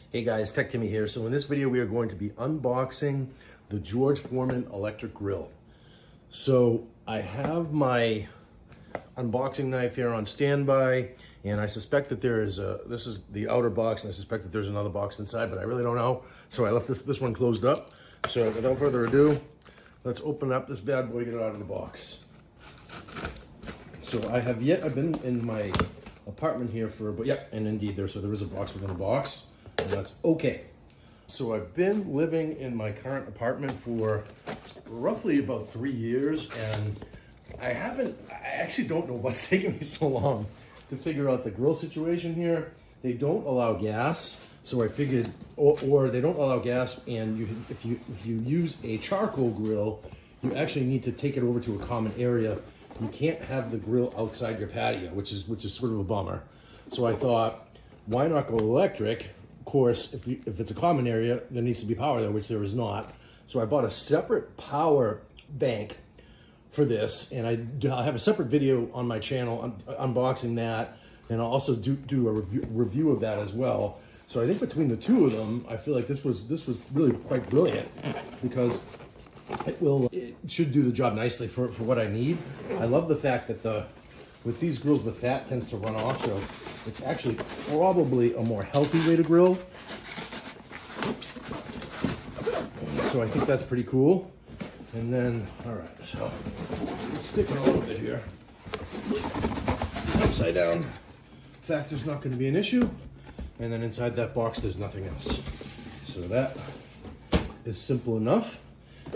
Hey guys, Tech Timmy here. So in this video, we are going to be unboxing the George Foreman electric grill. So I have my unboxing knife here on standby, and I suspect that there is this is the outer box, and I suspect that there's another box inside, but I really don't know. So I left this one closed up. So without further ado, let's open up this bad boy, get it out of the box. So I've been in my apartment here but yeah, and indeed there is a box within a box. And that's okay. So I've been living in my current apartment for roughly about 3 years, and I actually don't know what's taking me so long to figure out the grill situation here. They don't allow gas, so I figured, or they don't allow gas, and if you use a charcoal grill, you actually need to take it over to a common area. You can't have the grill outside your patio, which is sort of a bummer. So I thought, why not go electric? Of course, if it's a common area, there needs to be power there, which there is not. So I bought a separate power bank for this, and I'll have a separate video on my channel unboxing that, and I'll also do a review of that as well. So I think between the two of them, I feel like this was really quite brilliant, because it should do the job nicely for what I need. I love the fact that with these grills, the fat tends to run off, so it's actually probably a more healthy way to grill. So I think that's pretty cool. And then, all right, so let's stick it a little bit here. Upside down factor's not going to be an issue. And then inside that box, there's nothing else. So that is simple enough.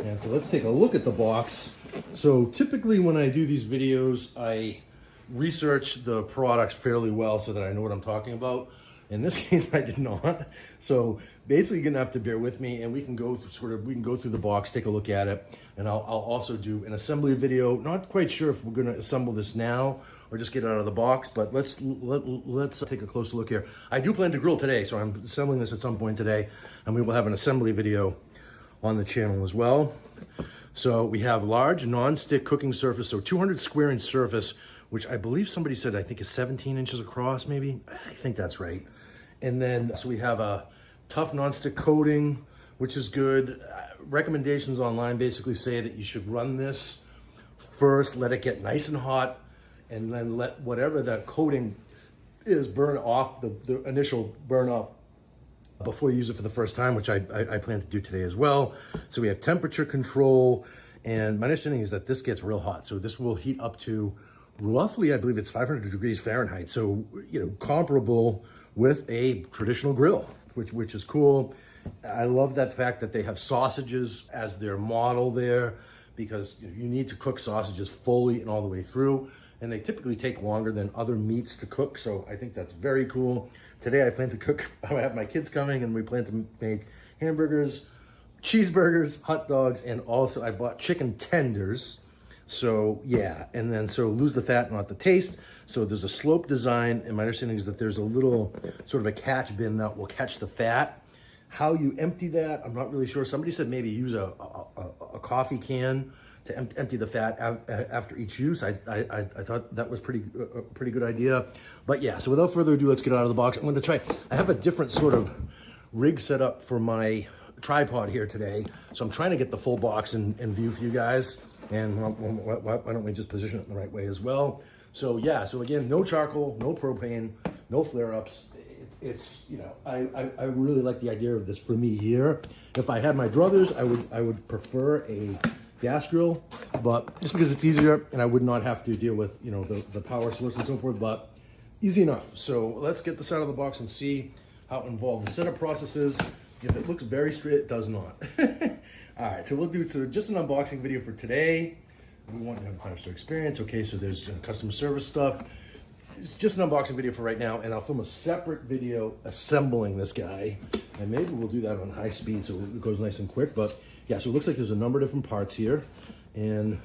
And so let's take a look at the box. So typically when I do these videos, I research the products fairly well so that I know what I'm talking about. In this case, I did not. So basically, you're gonna have to bear with me, and we can go through the box, take a look at it, and I'll also do an assembly video. Not quite sure if we're gonna assemble this now or just get it out of the box, but let's take a closer look here. I do plan to grill today, so I'm assembling this at some point today, and we will have an assembly video on the channel as well. So we have large non-stick cooking surface, so 200 square inch surface, which I believe somebody said I think is 17 inches across, maybe. I think that's right. And then, so we have a tough non-stick coating, which is good. Recommendations online basically say that you should run this first, let it get nice and hot, and then let whatever that coating is burn off, the initial burn off before you use it for the first time, which I plan to do today as well. So we have temperature control, and my understanding is that this gets real hot. So this will heat up to roughly, I believe it's 500 degrees Fahrenheit. So, comparable with a traditional grill, which is cool. I love that fact that they have sausages as their model there, because you need to cook sausages fully and all the way through. And they typically take longer than other meats to cook. So I think that's very cool. Today I plan to cook, I have my kids coming, and we plan to make hamburgers, cheeseburgers, hot dogs, and also I bought chicken tenders. So yeah, and then so lose the fat, not the taste. So there's a slope design, and my understanding is that there's a little sort of a catch bin that will catch the fat. How you empty that, I'm not really sure. Somebody said maybe use a coffee can to empty the fat after each use. I thought that was pretty good idea. But yeah, so without further ado, let's get out of the box. I'm going to try. I have a different sort of rig set up for my tripod here today, so I'm trying to get the full box in view for you guys. And why don't we just position it in the right way as well? So yeah, so again, no charcoal, no propane, no flare-ups. It's I really like the idea of this for me here. If I had my druthers, I would prefer a gas grill, but just because it's easier and I would not have to deal with the power source and so forth, but easy enough. So let's get this out of the box and see how involved the setup process is. If it looks very straight, it does not. All right, so we'll do just an unboxing video for today. We want to have a 5-star experience. Okay, so there's customer service stuff. It's just an unboxing video for right now, and I'll film a separate video assembling this guy, and maybe we'll do that on high speed so it goes nice and quick. But yeah, so it looks like there's a number of different parts here, and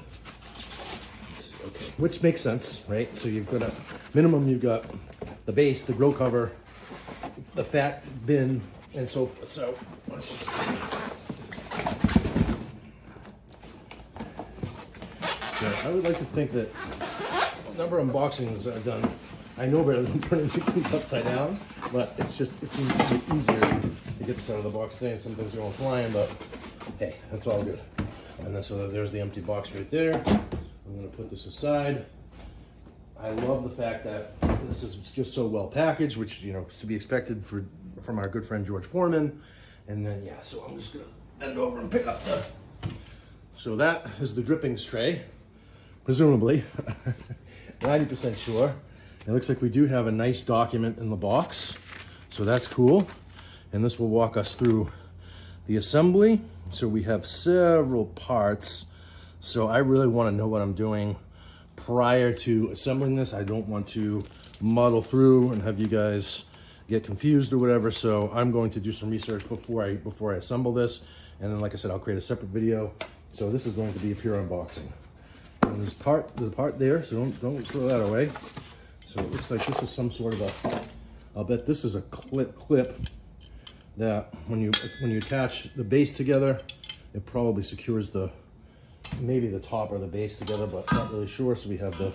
okay, which makes sense, right? So you've got you've got the base, the grill cover, the fat bin, and so forth. So let's just see. So I would like to think that the number of unboxings I've done, I know better than turning these things upside down, but it seems to be easier to get this out of the box today, and some things are going flying, but hey, that's all good. And then so there's the empty box right there. I'm gonna put this aside. I love the fact that this is just so well packaged, which, you know, is to be expected from our good friend George Foreman. And then, yeah, so I'm just gonna bend over and pick up the, so that is the drippings tray, presumably, 90% sure. It looks like we do have a nice document in the box, so that's cool. And this will walk us through the assembly. So we have several parts. So I really wanna know what I'm doing prior to assembling this. I don't want to muddle through and have you guys get confused or whatever. So I'm going to do some research before I assemble this. And then, like I said, I'll create a separate video. So this is going to be a pure unboxing. And there's a part there, so don't throw that away. So it looks like this is some sort of a, I'll bet this is a clip that when you attach the base together, it probably secures maybe the top or the base together, but not really sure. So we have the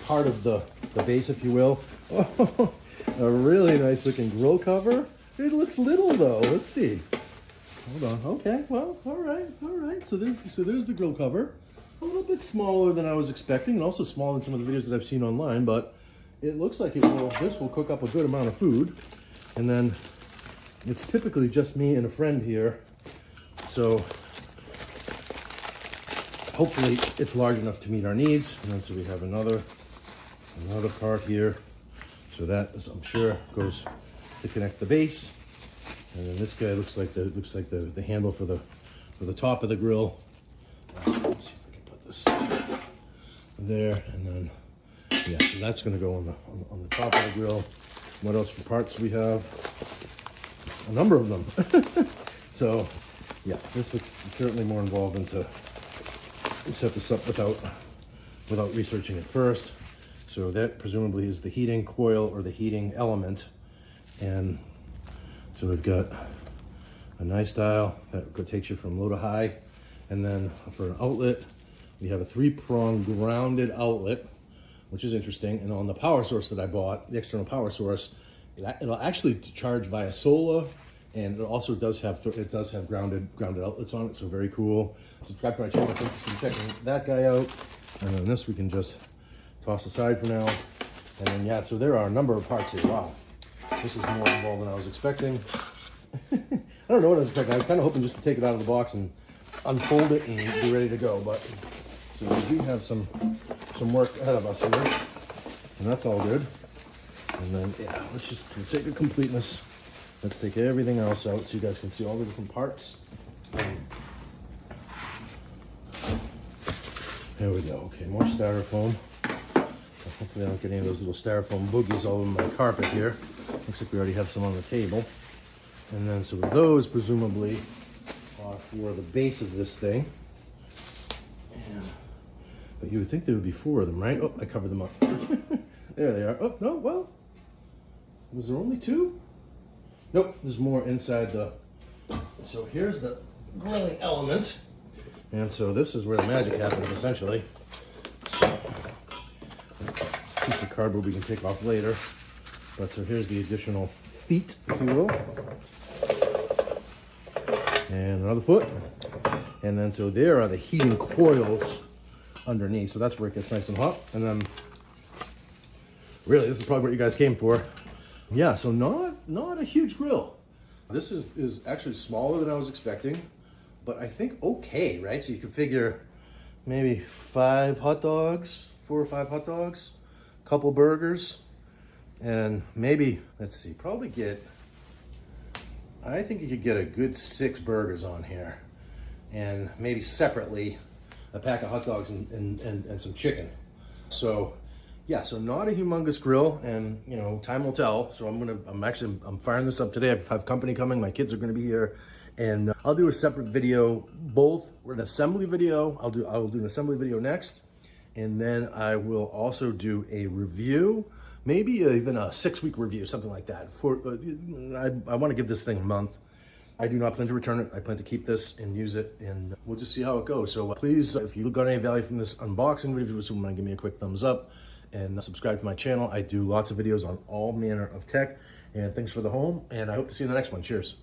part of the base, if you will. Oh, a really nice looking grill cover. It looks little though. Let's see. Hold on. Okay. Well, all right. So there's the grill cover. A little bit smaller than I was expecting, and also smaller than some of the videos that I've seen online. But it looks like this will cook up a good amount of food. And then it's typically just me and a friend here, so hopefully it's large enough to meet our needs. And then so we have another part here. So that is, I'm sure, goes to connect the base. And then this guy looks like the handle for the top of the grill. Let's see if I can put this there, and then yeah, so that's going to go on the top of the grill. What else for parts we have? A number of them. So yeah, this looks certainly more involved than to set this up without researching it first. So that presumably is the heating coil or the heating element. And so we've got a nice dial that takes you from low to high. And then for an outlet, we have a 3-prong grounded outlet, which is interesting. And on the power source that I bought, the external power source, it'll actually charge via solar, and it also does have grounded outlets on it. So very cool. Subscribe to my channel if you're interested in checking that guy out. And then this we can just toss aside for now. And then yeah, so there are a number of parts here. Wow, this is more involved than I was expecting. I don't know what I was expecting. I was kind of hoping just to take it out of the box and unfold it and be ready to go. But so we do have some work ahead of us here, and that's all good. And then yeah, let's just, for the sake of completeness, let's take everything else out so you guys can see all the different parts. There we go. Okay, more styrofoam. Hopefully I don't get any of those little styrofoam boogies all over my carpet here. Looks like we already have some on the table. And then so those presumably are for the base of this thing. But you would think there would be 4 of them, right? Oh, I covered them up. There they are. Oh, no, well, was there only 2? Nope, there's more inside the, so here's the grilling element. And so this is where the magic happens, essentially. So, piece of cardboard we can take off later. But so here's the additional feet, if you will. And another foot. And then so there are the heating coils underneath. So that's where it gets nice and hot. And then really, this is probably what you guys came for. Yeah, so not a huge grill. This is actually smaller than I was expecting, but I think okay, right? So you can figure maybe 5 hot dogs, 4 or 5 hot dogs, a couple burgers, and maybe, let's see, probably get, I think you could get a good 6 burgers on here, and maybe separately a pack of hot dogs and some chicken. So yeah, so not a humongous grill, and you know, time will tell. So I'm firing this up today. I have company coming. My kids are going to be here, and I'll do a separate video, both an assembly video. I will do an assembly video next, and then I will also do a review, maybe even a 6-week review, something like that. I want to give this thing a month. I do not plan to return it. I plan to keep this and use it, and we'll just see how it goes. So please, if you got any value from this unboxing video, just give me a quick thumbs up and subscribe to my channel. I do lots of videos on all manner of tech and things for the home, and I hope to see you in the next one. Cheers.